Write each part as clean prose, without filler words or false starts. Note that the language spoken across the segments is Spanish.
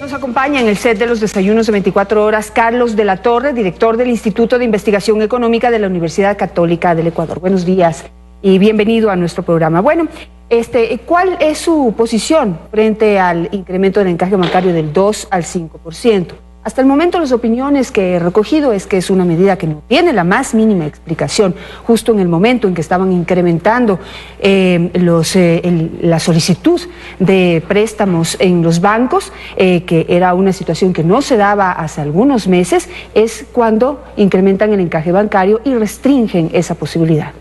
Nos acompaña en el set de los desayunos de 24 horas Carlos de la Torre, director del Instituto de Investigación Económica de la Universidad Católica del Ecuador. Buenos días y bienvenido a nuestro programa. Bueno, ¿cuál es su posición frente al incremento del encaje bancario del 2 al 5%? Hasta el momento las opiniones que he recogido es que es una medida que no tiene la más mínima explicación, justo en el momento en que estaban incrementando la solicitud de préstamos en los bancos, que era una situación que no se daba hace algunos meses, es cuando incrementan el encaje bancario y restringen esa posibilidad.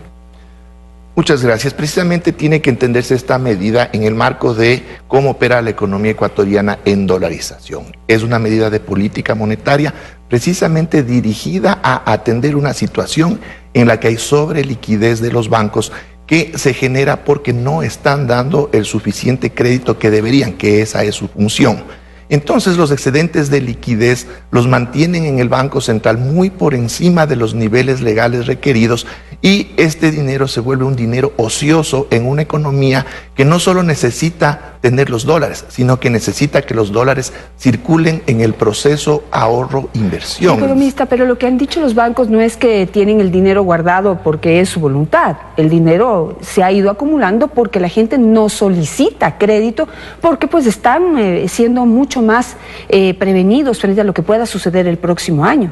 Muchas gracias. Precisamente tiene que entenderse esta medida en el marco de cómo opera la economía ecuatoriana en dolarización. Es una medida de política monetaria precisamente dirigida a atender una situación en la que hay sobreliquidez de los bancos que se genera porque no están dando el suficiente crédito que deberían, que esa es su función. Entonces los excedentes de liquidez los mantienen en el Banco Central muy por encima de los niveles legales requeridos y este dinero se vuelve un dinero ocioso en una economía que no solo necesita tener los dólares, sino que necesita que los dólares circulen en el proceso ahorro-inversión. Economista, pero lo que han dicho los bancos no es que tienen el dinero guardado porque es su voluntad. El dinero se ha ido acumulando porque la gente no solicita crédito, porque pues están siendo mucho más prevenidos frente a lo que pueda suceder el próximo año.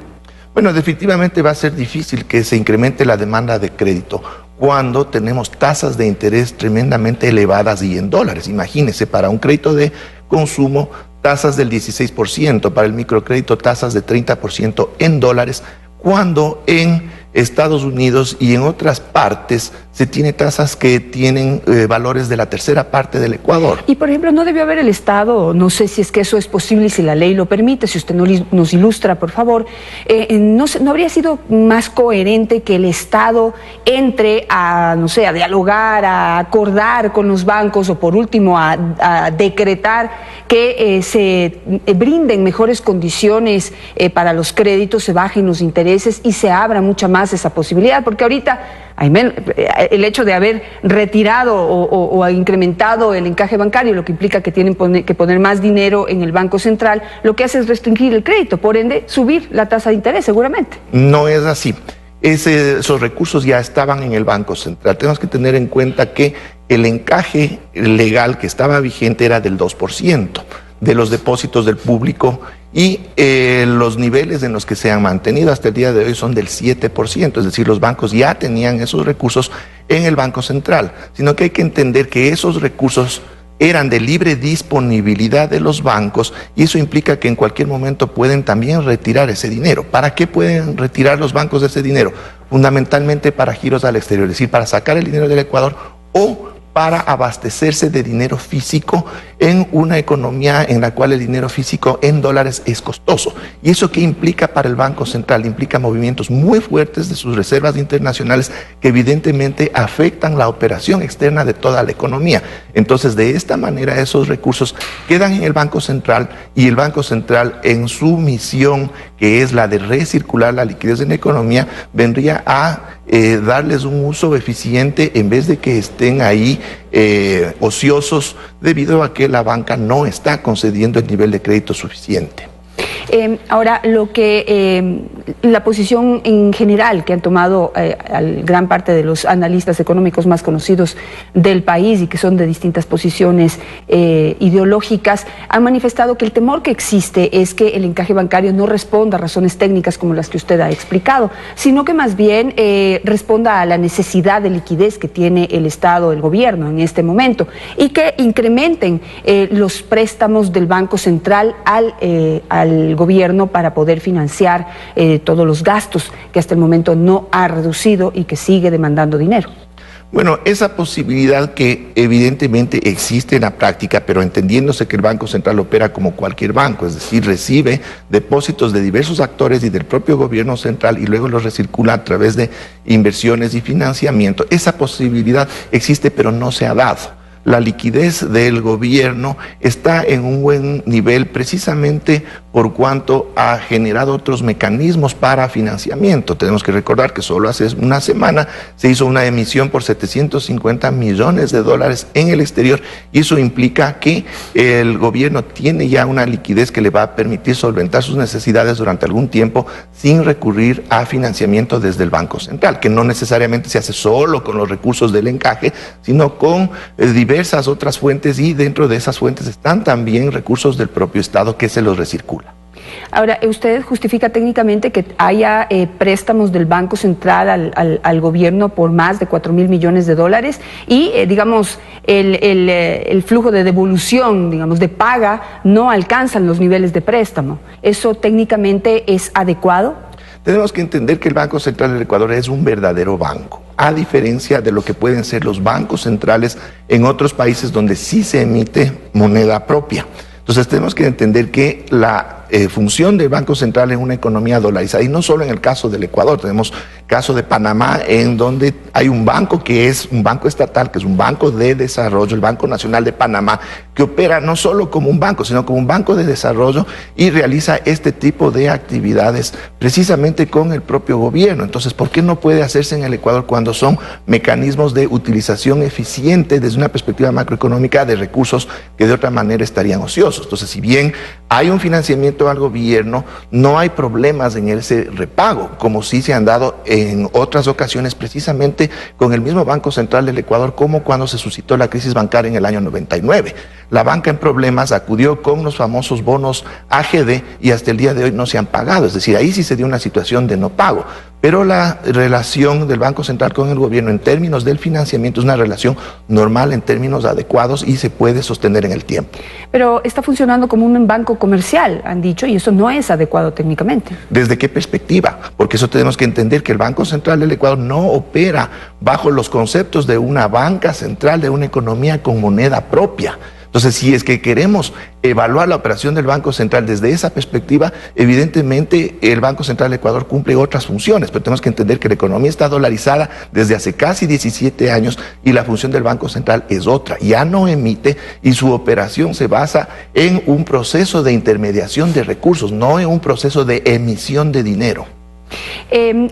Bueno, definitivamente va a ser difícil que se incremente la demanda de crédito cuando tenemos tasas de interés tremendamente elevadas y en dólares. Imagínense, para un crédito de consumo, tasas del 16%, para el microcrédito, tasas de 30% en dólares, cuando en Estados Unidos y en otras partes se tiene tasas que tienen valores de la tercera parte del Ecuador. Y por ejemplo, ¿no debió haber el Estado, no sé si es que eso es posible y si la ley lo permite, si usted nos ilustra, por favor, ¿no habría sido más coherente que el Estado entre a, no sé, a dialogar, a acordar con los bancos o por último a decretar que se brinden mejores condiciones para los créditos, se bajen los intereses y se abra mucha más esa posibilidad? Porque ahorita el hecho de haber retirado o incrementado el encaje bancario, lo que implica que tienen que poner más dinero en el Banco Central, lo que hace es restringir el crédito, por ende subir la tasa de interés seguramente. No es así. Esos recursos ya estaban en el Banco Central. Tenemos que tener en cuenta que el encaje legal que estaba vigente era del 2% de los depósitos del público y los niveles en los que se han mantenido hasta el día de hoy son del 7%, es decir, los bancos ya tenían esos recursos en el Banco Central, sino que hay que entender que esos recursos eran de libre disponibilidad de los bancos y eso implica que en cualquier momento pueden también retirar ese dinero. ¿Para qué pueden retirar los bancos ese dinero? Fundamentalmente para giros al exterior, es decir, para sacar el dinero del Ecuador o para abastecerse de dinero físico en una economía en la cual el dinero físico en dólares es costoso. ¿Y eso qué implica para el Banco Central? Implica movimientos muy fuertes de sus reservas internacionales que evidentemente afectan la operación externa de toda la economía. Entonces, de esta manera, esos recursos quedan en el Banco Central y el Banco Central, en su misión, que es la de recircular la liquidez en la economía, vendría a darles un uso eficiente en vez de que estén ahí ociosos debido a que la banca no está concediendo el nivel de crédito suficiente. Ahora, la posición en general que han tomado gran parte de los analistas económicos más conocidos del país y que son de distintas posiciones ideológicas, han manifestado que el temor que existe es que el encaje bancario no responda a razones técnicas como las que usted ha explicado, sino que más bien responda a la necesidad de liquidez que tiene el Estado, el gobierno en este momento, y que incrementen los préstamos del Banco Central al gobierno para poder financiar todos los gastos que hasta el momento no ha reducido y que sigue demandando dinero. Bueno, esa posibilidad que evidentemente existe en la práctica, pero entendiéndose que el Banco Central opera como cualquier banco, es decir, recibe depósitos de diversos actores y del propio gobierno central y luego los recircula a través de inversiones y financiamiento. Esa posibilidad existe, pero no se ha dado. la liquidez del gobierno está en un buen nivel precisamente por cuanto ha generado otros mecanismos para financiamiento. Tenemos que recordar que solo hace una semana se hizo una emisión por 750 millones de dólares en el exterior y eso implica que el gobierno tiene ya una liquidez que le va a permitir solventar sus necesidades durante algún tiempo sin recurrir a financiamiento desde el Banco Central, que no necesariamente se hace solo con los recursos del encaje, sino con diversas otras fuentes, y dentro de esas fuentes están también recursos del propio Estado que se los recircula. Ahora, usted justifica técnicamente que haya préstamos del Banco Central al gobierno por más de 4.000 millones de dólares y, digamos, el flujo de devolución, digamos, de paga no alcanzan los niveles de préstamo. ¿Eso técnicamente es adecuado? Tenemos que entender que el Banco Central del Ecuador es un verdadero banco, a diferencia de lo que pueden ser los bancos centrales en otros países donde sí se emite moneda propia. Entonces tenemos que entender que la función del Banco Central en una economía dolarizada, y no solo en el caso del Ecuador, tenemos caso de Panamá, en donde hay un banco que es un banco estatal, que es un banco de desarrollo, el Banco Nacional de Panamá, que opera no solo como un banco, sino como un banco de desarrollo y realiza este tipo de actividades precisamente con el propio gobierno. Entonces, ¿por qué no puede hacerse en el Ecuador cuando son mecanismos de utilización eficiente desde una perspectiva macroeconómica de recursos que de otra manera estarían ociosos? Entonces, si bien hay un financiamiento al gobierno, no hay problemas en ese repago, como sí se han dado en otras ocasiones, precisamente con el mismo Banco Central del Ecuador, como cuando se suscitó la crisis bancaria en el año 99. La banca en problemas acudió con los famosos bonos AGD y hasta el día de hoy no se han pagado, es decir, ahí sí se dio una situación de no pago. Pero la relación del Banco Central con el gobierno en términos del financiamiento es una relación normal, en términos adecuados, y se puede sostener en el tiempo. Pero está funcionando como un banco comercial, han dicho, y eso no es adecuado técnicamente. ¿Desde qué perspectiva? Porque eso tenemos que entender que el Banco Central del Ecuador no opera bajo los conceptos de una banca central, de una economía con moneda propia. Entonces, si es que queremos evaluar la operación del Banco Central desde esa perspectiva, evidentemente el Banco Central del Ecuador cumple otras funciones, pero tenemos que entender que la economía está dolarizada desde hace casi 17 años y la función del Banco Central es otra, ya no emite, y su operación se basa en un proceso de intermediación de recursos, no en un proceso de emisión de dinero.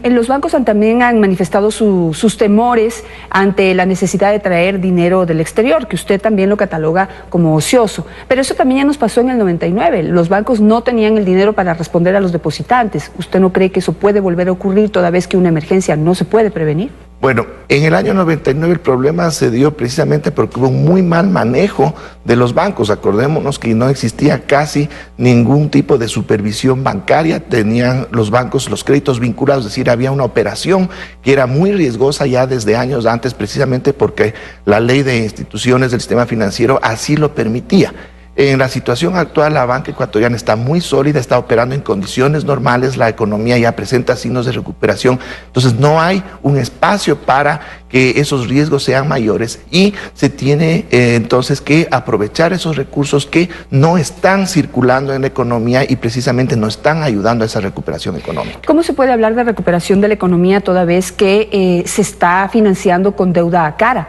Los bancos también han manifestado sus temores ante la necesidad de traer dinero del exterior, que usted también lo cataloga como ocioso. Pero eso también ya nos pasó en el 99. Los bancos no tenían el dinero para responder a los depositantes. ¿Usted no cree que eso puede volver a ocurrir toda vez que una emergencia no se puede prevenir? Bueno, en el año 99 el problema se dio precisamente porque hubo un muy mal manejo de los bancos. Acordémonos que no existía casi ningún tipo de supervisión bancaria, tenían los bancos los créditos vinculados, es decir, había una operación que era muy riesgosa ya desde años antes, precisamente porque la ley de instituciones del sistema financiero así lo permitía. En la situación actual, la banca ecuatoriana está muy sólida, está operando en condiciones normales, la economía ya presenta signos de recuperación, entonces no hay un espacio para que esos riesgos sean mayores y se tiene entonces que aprovechar esos recursos que no están circulando en la economía y precisamente no están ayudando a esa recuperación económica. ¿Cómo se puede hablar de recuperación de la economía toda vez que se está financiando con deuda a cara?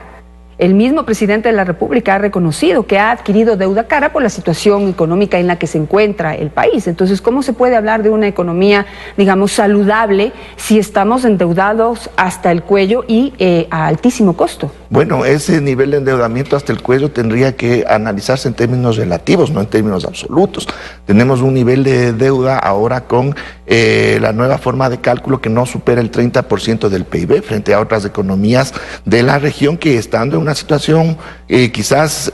El mismo presidente de la República ha reconocido que ha adquirido deuda cara por la situación económica en la que se encuentra el país. Entonces, ¿cómo se puede hablar de una economía, digamos, saludable si estamos endeudados hasta el cuello y a altísimo costo? Bueno, ese nivel de endeudamiento hasta el cuello tendría que analizarse en términos relativos, no en términos absolutos. Tenemos un nivel de deuda ahora con la nueva forma de cálculo que no supera el 30% del PIB frente a otras economías de la región que, estando en una situación quizás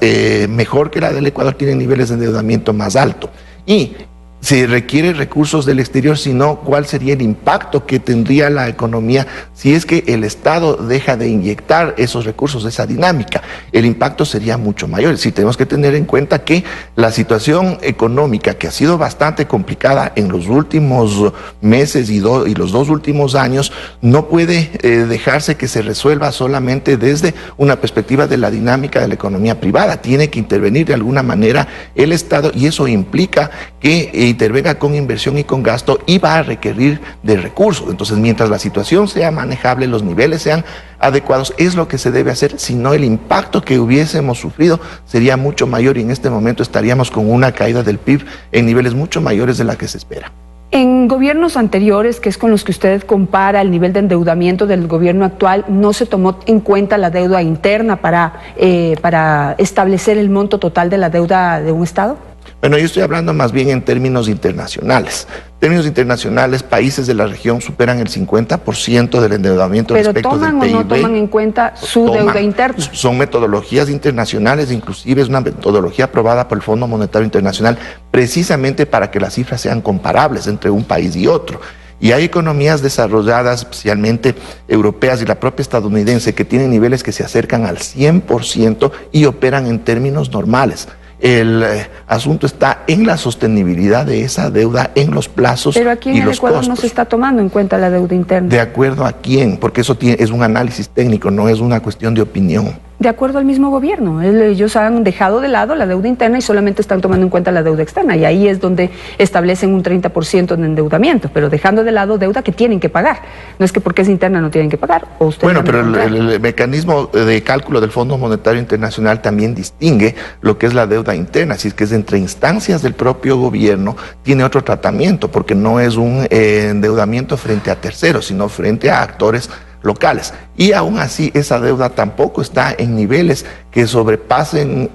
mejor que la del Ecuador, tienen niveles de endeudamiento más alto. Y se requieren recursos del exterior, sino cuál sería el impacto que tendría la economía si es que el Estado deja de inyectar esos recursos, esa dinámica. El impacto sería mucho mayor. Sí, tenemos que tener en cuenta que la situación económica, que ha sido bastante complicada en los últimos meses y los 2 últimos años, no puede dejarse que se resuelva solamente desde una perspectiva de la dinámica de la economía privada. Tiene que intervenir de alguna manera el Estado, y eso implica que intervenga con inversión y con gasto y va a requerir de recursos. Entonces, mientras la situación sea manejable, los niveles sean adecuados, es lo que se debe hacer, si no el impacto que hubiésemos sufrido sería mucho mayor y en este momento estaríamos con una caída del PIB en niveles mucho mayores de la que se espera. En gobiernos anteriores, que es con los que usted compara el nivel de endeudamiento del gobierno actual, ¿no se tomó en cuenta la deuda interna para establecer el monto total de la deuda de un Estado? Bueno, yo estoy hablando más bien en términos internacionales. En términos internacionales, países de la región superan el 50% del endeudamiento respecto del PIB. ¿Pero toman o no toman en cuenta su deuda interna? Son metodologías internacionales, inclusive es una metodología aprobada por el Fondo Monetario Internacional precisamente para que las cifras sean comparables entre un país y otro. Y hay economías desarrolladas, especialmente europeas y la propia estadounidense, que tienen niveles que se acercan al 100% y operan en términos normales. El asunto está en la sostenibilidad de esa deuda, en los plazos y los costos. Pero aquí en el Ecuador no se está tomando en cuenta la deuda interna. ¿De acuerdo a quién? Porque eso es un análisis técnico, no es una cuestión de opinión. De acuerdo al mismo gobierno. Ellos han dejado de lado la deuda interna y solamente están tomando en cuenta la deuda externa. Y ahí es donde establecen un 30% de endeudamiento, pero dejando de lado deuda que tienen que pagar. No es que porque es interna no tienen que pagar. ¿O usted bueno, pero el mecanismo de cálculo del Fondo Monetario Internacional también distingue lo que es la deuda interna. Si es que es entre instancias del propio gobierno, tiene otro tratamiento, porque no es un endeudamiento frente a terceros, sino frente a actores locales. Y aún así esa deuda tampoco está en niveles que sobrepasen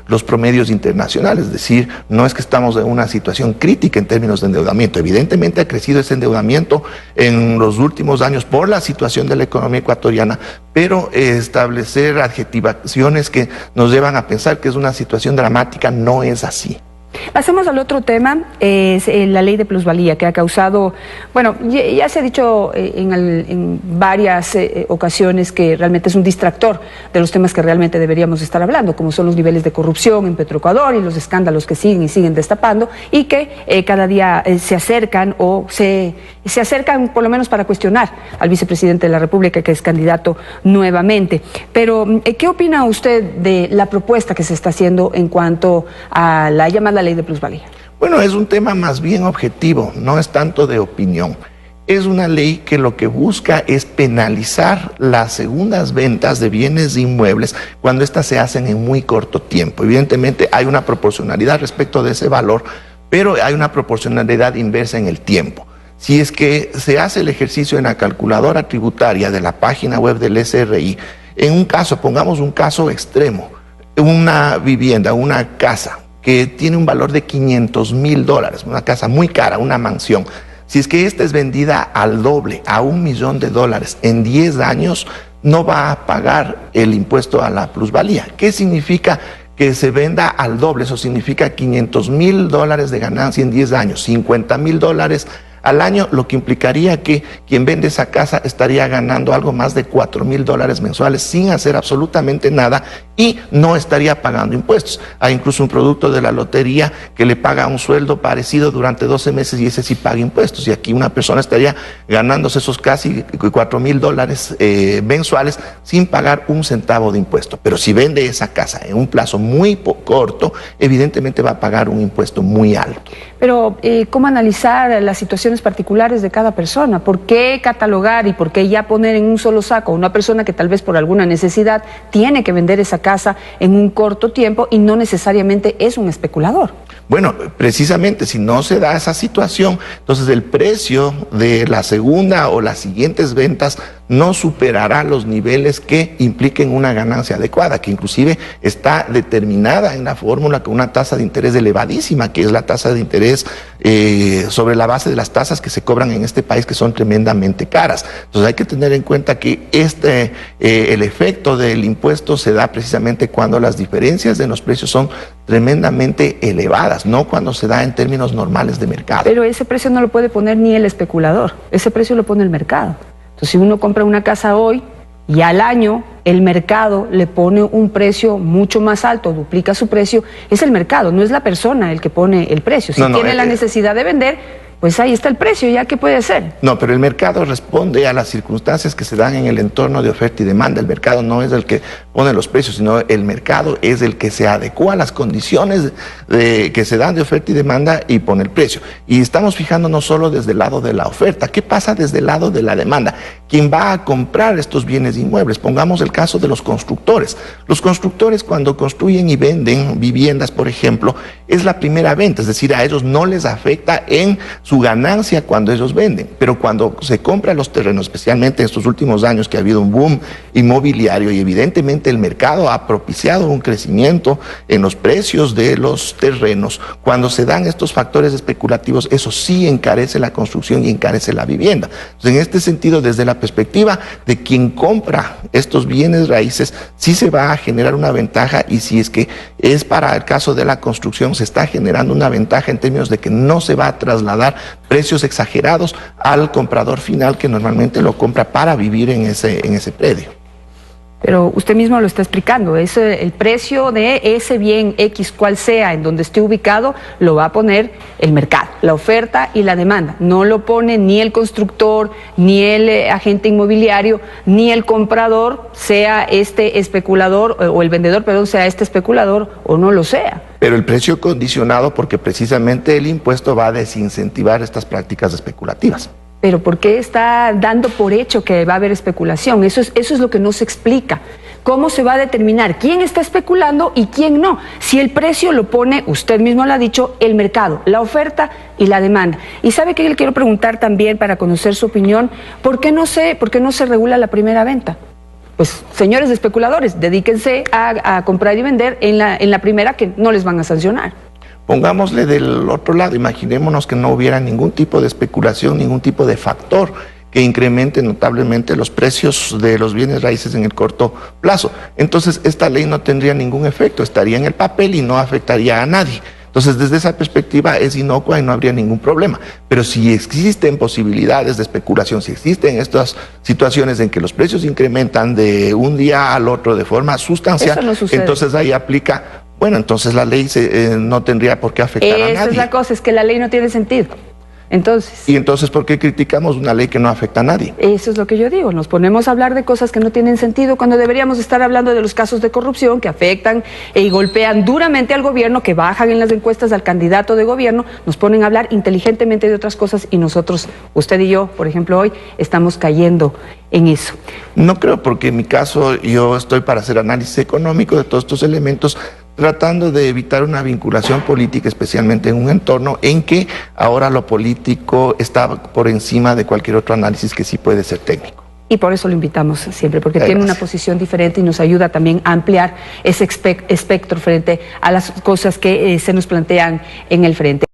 los promedios internacionales. Es decir, no es que estamos en una situación crítica en términos de endeudamiento. Evidentemente ha crecido ese endeudamiento en los últimos años por la situación de la economía ecuatoriana, pero establecer adjetivaciones que nos llevan a pensar que es una situación dramática no es así. Pasemos al otro tema, es la ley de plusvalía, que ha causado, bueno, ya se ha dicho en varias ocasiones que realmente es un distractor de los temas que realmente deberíamos estar hablando, como son los niveles de corrupción en Petroecuador y los escándalos que siguen y siguen destapando y que cada día se acercan o se acercan por lo menos para cuestionar al vicepresidente de la República, que es candidato nuevamente. Pero, ¿qué opina usted de la propuesta que se está haciendo en cuanto a la llamada ley de plusvalía? Bueno, es un tema más bien objetivo, no es tanto de opinión. Es una ley que lo que busca es penalizar las segundas ventas de bienes inmuebles cuando éstas se hacen en muy corto tiempo. Evidentemente hay una proporcionalidad respecto de ese valor, pero hay una proporcionalidad inversa en el tiempo. Si es que se hace el ejercicio en la calculadora tributaria de la página web del SRI, en un caso, pongamos un caso extremo, una vivienda, una casa que tiene un valor de $500,000, una casa muy cara, una mansión. Si es que esta es vendida al doble, a $1,000,000 en 10 años, no va a pagar el impuesto a la plusvalía. ¿Qué significa que se venda al doble? Eso significa $500,000 de ganancia en 10 años, $50,000 al año, lo que implicaría que quien vende esa casa estaría ganando algo más de $4,000 mensuales sin hacer absolutamente nada y no estaría pagando impuestos. Hay incluso un producto de la lotería que le paga un sueldo parecido durante 12 meses y ese sí paga impuestos. Y aquí una persona estaría ganándose esos casi $4,000 mensuales sin pagar un centavo de impuesto. Pero si vende esa casa en un plazo muy corto, evidentemente va a pagar un impuesto muy alto. Pero, ¿cómo analizar las situaciones particulares de cada persona? ¿Por qué catalogar y por qué ya poner en un solo saco a una persona que tal vez por alguna necesidad tiene que vender esa casa en un corto tiempo y no necesariamente es un especulador? Bueno, precisamente si no se da esa situación, entonces el precio de la segunda o las siguientes ventas no superará los niveles que impliquen una ganancia adecuada, que inclusive está determinada en la fórmula con una tasa de interés elevadísima, que es la tasa de interés sobre la base de las tasas que se cobran en este país, que son tremendamente caras. Entonces hay que tener en cuenta que el efecto del impuesto se da precisamente cuando las diferencias de los precios son tremendamente elevadas, no cuando se da en términos normales de mercado. Pero ese precio no lo puede poner ni el especulador, ese precio lo pone el mercado. Entonces, si uno compra una casa hoy y al año el mercado le pone un precio mucho más alto, duplica su precio, es el mercado, no es la persona el que pone el precio. Si tiene la necesidad de vender, pues ahí está el precio, ¿ya qué puede hacer? No, pero el mercado responde a las circunstancias que se dan en el entorno de oferta y demanda. El mercado no es el que pone pone los precios, sino el mercado es el que se adecua a las condiciones que se dan de oferta y demanda y pone el precio. Y estamos fijándonos solo desde el lado de la oferta. ¿Qué pasa desde el lado de la demanda? ¿Quién va a comprar estos bienes inmuebles? Pongamos el caso de los constructores. Los constructores, cuando construyen y venden viviendas, por ejemplo, es la primera venta, es decir, a ellos no les afecta en su ganancia cuando ellos venden, pero cuando se compran los terrenos, especialmente en estos últimos años que ha habido un boom inmobiliario y evidentemente el mercado ha propiciado un crecimiento en los precios de los terrenos, cuando se dan estos factores especulativos, eso sí encarece la construcción y encarece la vivienda. Entonces, en este sentido, desde la perspectiva de quien compra estos bienes raíces, sí se va a generar una ventaja, y si es que es para el caso de la construcción, se está generando una ventaja en términos de que no se va a trasladar precios exagerados al comprador final, que normalmente lo compra para vivir en ese predio. Pero usted mismo lo está explicando, es el precio de ese bien X, cual sea, en donde esté ubicado, lo va a poner el mercado, la oferta y la demanda. No lo pone ni el constructor, ni el agente inmobiliario, ni el comprador, sea este especulador, o el vendedor, perdón, sea este especulador o no lo sea. Pero el precio condicionado, porque precisamente el impuesto va a desincentivar estas prácticas especulativas. Pero ¿por qué está dando por hecho que va a haber especulación? Eso es lo que no se explica. ¿Cómo se va a determinar quién está especulando y quién no? Si el precio lo pone, usted mismo lo ha dicho, el mercado, la oferta y la demanda. Y ¿sabe qué le quiero preguntar también para conocer su opinión? ¿Por qué no se regula la primera venta? Pues, señores especuladores, dedíquense a comprar y vender en la primera, que no les van a sancionar. Pongámosle del otro lado, imaginémonos que no hubiera ningún tipo de especulación, ningún tipo de factor que incremente notablemente los precios de los bienes raíces en el corto plazo. Entonces, esta ley no tendría ningún efecto, estaría en el papel y no afectaría a nadie. Entonces, desde esa perspectiva es inocua y no habría ningún problema. Pero si existen posibilidades de especulación, si existen estas situaciones en que los precios incrementan de un día al otro de forma sustancial, eso no sucede. Entonces ahí aplica, bueno, entonces la ley no tendría por qué afectar a nadie. Esa es la cosa, es que la ley no tiene sentido. Entonces, ¿y entonces por qué criticamos una ley que no afecta a nadie? Eso es lo que yo digo, nos ponemos a hablar de cosas que no tienen sentido cuando deberíamos estar hablando de los casos de corrupción que afectan y golpean duramente al gobierno, que bajan en las encuestas al candidato de gobierno, nos ponen a hablar inteligentemente de otras cosas y nosotros, usted y yo, por ejemplo, hoy estamos cayendo en eso. No creo, porque en mi caso yo estoy para hacer análisis económico de todos estos elementos, tratando de evitar una vinculación política, especialmente en un entorno en que ahora lo político está por encima de cualquier otro análisis que sí puede ser técnico. Y por eso lo invitamos siempre, porque tiene una posición diferente y nos ayuda también a ampliar ese espectro frente a las cosas que se nos plantean en el frente.